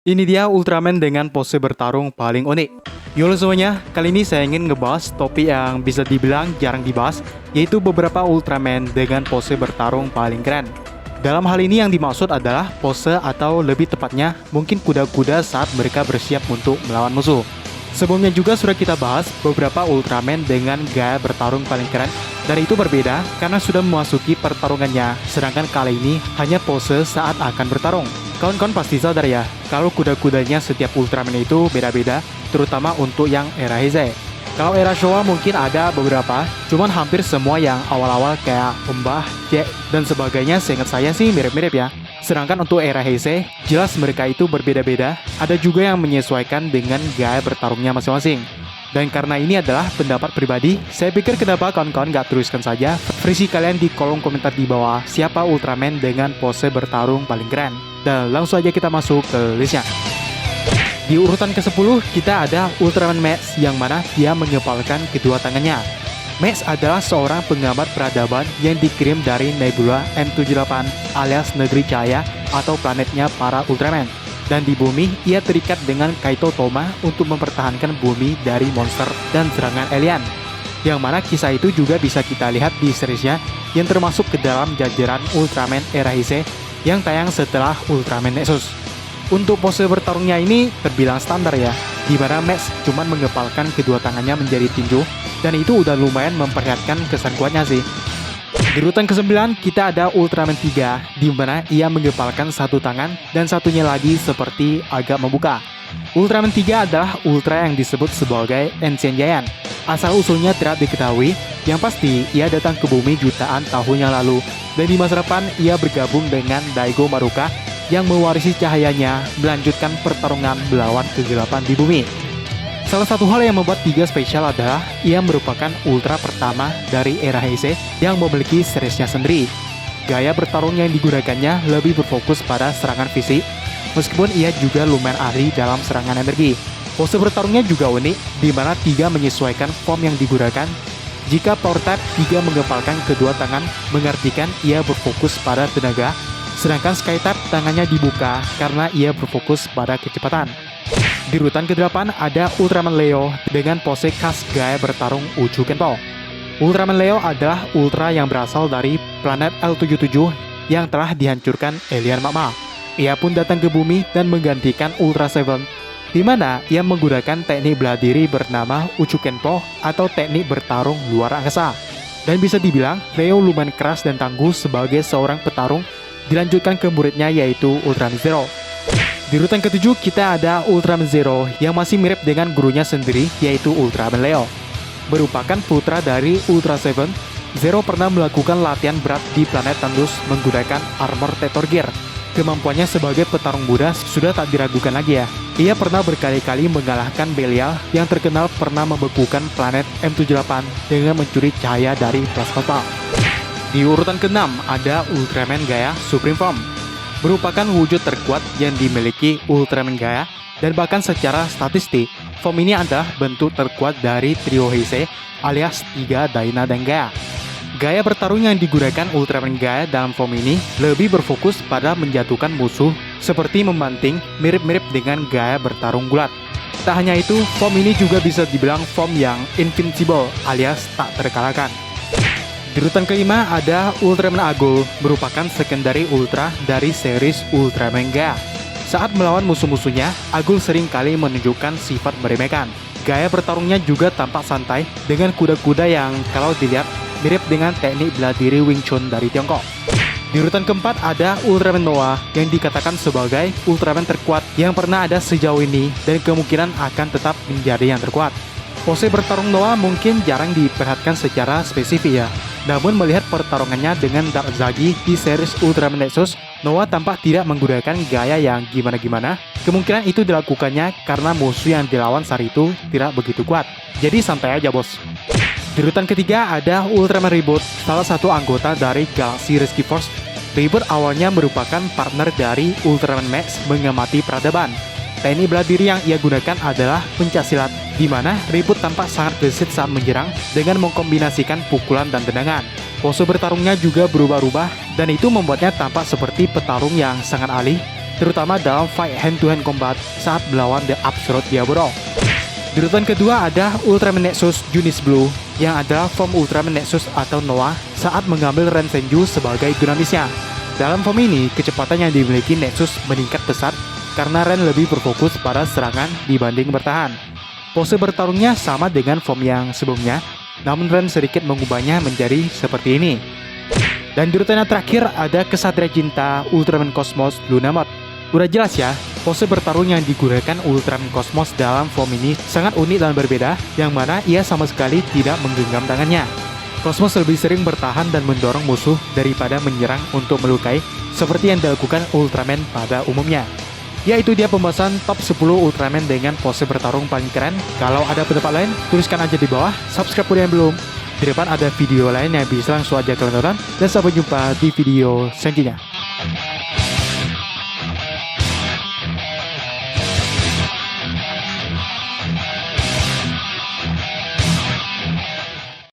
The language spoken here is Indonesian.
Ini dia Ultraman dengan pose bertarung paling unik. Yo semuanya, kali ini saya ingin ngebahas topik yang bisa dibilang jarang dibahas, yaitu beberapa Ultraman dengan pose bertarung paling keren. Dalam hal ini yang dimaksud adalah pose atau lebih tepatnya mungkin kuda-kuda saat mereka bersiap untuk melawan musuh. Sebelumnya juga sudah kita bahas beberapa Ultraman dengan gaya bertarung paling keren, dan itu berbeda karena sudah memasuki pertarungannya, sedangkan kali ini hanya pose saat akan bertarung. Kawan-kawan pasti sadar ya, kalau kuda-kudanya setiap Ultraman itu beda-beda, terutama untuk yang era Heisei. Kalau era Showa mungkin ada beberapa, cuman hampir semua yang awal-awal kayak Mbah, Jack, dan sebagainya seingat saya sih mirip-mirip ya. Sedangkan untuk era Heisei, jelas mereka itu berbeda-beda, ada juga yang menyesuaikan dengan gaya bertarungnya masing-masing. Dan karena ini adalah pendapat pribadi, saya pikir kenapa kawan-kawan gak teruskan saja versi kalian di kolom komentar di bawah siapa Ultraman dengan pose bertarung paling keren. Dan langsung aja kita masuk ke listnya. Di urutan ke-10 kita ada Ultraman Max yang mana dia mengepalkan kedua tangannya. Max adalah seorang penggambar peradaban yang dikirim dari Nebula M78 alias Negeri Cahaya atau planetnya para Ultraman. Dan di bumi, ia terikat dengan Kaito Toma untuk mempertahankan bumi dari monster dan serangan alien. Yang mana kisah itu juga bisa kita lihat di seriesnya yang termasuk ke dalam jajaran Ultraman era Heisei yang tayang setelah Ultraman Nexus. Untuk pose bertarungnya ini terbilang standar ya, di mana Max cuma mengepalkan kedua tangannya menjadi tinju, dan itu udah lumayan memperlihatkan kesan kuatnya sih. Di urutan ke-9 kita ada Ultraman 3, di mana ia mengepalkan satu tangan dan satunya lagi seperti agak membuka. Ultraman 3 adalah ultra yang disebut sebagai Ancient Giant. Asal-usulnya tidak diketahui, yang pasti ia datang ke bumi jutaan tahun yang lalu, dan di masa depan ia bergabung dengan Daigo Maruka yang mewarisi cahayanya melanjutkan pertarungan melawan kegelapan di bumi. Salah satu hal yang membuat 3 spesial adalah ia merupakan ultra pertama dari era Heisei yang memiliki seriesnya sendiri. Gaya bertarung yang digunakannya lebih berfokus pada serangan fisik, meskipun ia juga lumayan ahli dalam serangan energi. Pose bertarungnya juga unik, di mana 3 menyesuaikan form yang digunakan. Jika power type 3 mengepalkan kedua tangan, mengartikan ia berfokus pada tenaga, sedangkan sky type tangannya dibuka karena ia berfokus pada kecepatan. Di urutan ke-8 ada Ultraman Leo dengan pose khas gaya bertarung Uchu Kenpo. Ultraman Leo adalah ultra yang berasal dari planet L77 yang telah dihancurkan alien magma. Ia pun datang ke bumi dan menggantikan Ultra Seven, di mana ia menggunakan teknik bela diri bernama Uchu Kenpo atau teknik bertarung luar angkasa. Dan bisa dibilang Leo lumayan keras dan tangguh sebagai seorang petarung, dilanjutkan ke muridnya yaitu Ultraman Zero. Di urutan ke-7 kita ada Ultraman Zero yang masih mirip dengan gurunya sendiri yaitu Ultraman Leo. Merupakan putra dari Ultra Seven, Zero pernah melakukan latihan berat di planet Tandus menggunakan armor Tetor Gear. Kemampuannya sebagai petarung muda sudah tak diragukan lagi ya. Ia pernah berkali-kali mengalahkan Belial yang terkenal pernah membekukan planet M78 dengan mencuri cahaya dari plasma. Di urutan ke-6 ada Ultraman Gaia Supreme Form. Merupakan wujud terkuat yang dimiliki Ultraman Gaia, dan bahkan secara statistik, form ini adalah bentuk terkuat dari trio Heisei alias 3 Daina dan Gaia. Gaya bertarung yang digunakan Ultraman Gaia dalam form ini lebih berfokus pada menjatuhkan musuh seperti membanting, mirip-mirip dengan gaya bertarung gulat. Tak hanya itu, form ini juga bisa dibilang form yang invincible alias tak terkalahkan. Di urutan ke-5 ada Ultraman Agul, merupakan secondary ultra dari series Ultraman Gaia. Saat melawan musuh-musuhnya, Agul sering kali menunjukkan sifat meremehkan. Gaya bertarungnya juga tampak santai dengan kuda-kuda yang kalau dilihat mirip dengan teknik bela diri Wing Chun dari Tiongkok. Di urutan keempat ada Ultraman Noah yang dikatakan sebagai Ultraman terkuat yang pernah ada sejauh ini dan kemungkinan akan tetap menjadi yang terkuat. Pose bertarung Noah mungkin jarang diperhatikan secara spesifik ya. Namun melihat pertarungannya dengan Dark Zagi di series Ultraman Nexus, Noah tampak tidak menggunakan gaya yang gimana-gimana. Kemungkinan itu dilakukannya karena musuh yang dilawan saat itu tidak begitu kuat. Jadi santai aja bos. Di urutan ketiga ada Ultraman Reboot, salah satu anggota dari Galaxy Rescue Force. Reboot awalnya merupakan partner dari Ultraman Max mengamati peradaban. Teknik bela diri yang ia gunakan adalah pencaksilat, di mana Reboot tampak sangat gesit saat menyerang dengan mengkombinasikan pukulan dan tendangan. Pose bertarungnya juga berubah-ubah, dan itu membuatnya tampak seperti petarung yang sangat ahli terutama dalam fight hand-to-hand combat saat melawan The Absolute Diablo. Di urutan kedua ada Ultraman Nexus Junis Blue, yang adalah form Ultraman Nexus atau Noah saat mengambil Ren Senju sebagai dinamisnya. Dalam form ini, kecepatan yang dimiliki Nexus meningkat pesat karena Ren lebih berfokus pada serangan dibanding bertahan. Pose bertarungnya sama dengan form yang sebelumnya, namun Ren sedikit mengubahnya menjadi seperti ini. Dan di urutan yang terakhir ada Kesatria Cinta Ultraman Cosmos Luna Mode. Udah jelas ya, pose bertarung yang digunakan Ultraman Cosmos dalam form ini sangat unik dan berbeda, yang mana ia sama sekali tidak menggenggam tangannya. Cosmos lebih sering bertahan dan mendorong musuh daripada menyerang untuk melukai, seperti yang dilakukan Ultraman pada umumnya. Yaitu dia pembahasan top 10 Ultraman dengan pose bertarung paling keren. Kalau ada pendapat lain, tuliskan aja di bawah, subscribe buat yang belum. Di depan ada video lain yang bisa langsung aja kalian tonton, dan sampai jumpa di video selanjutnya.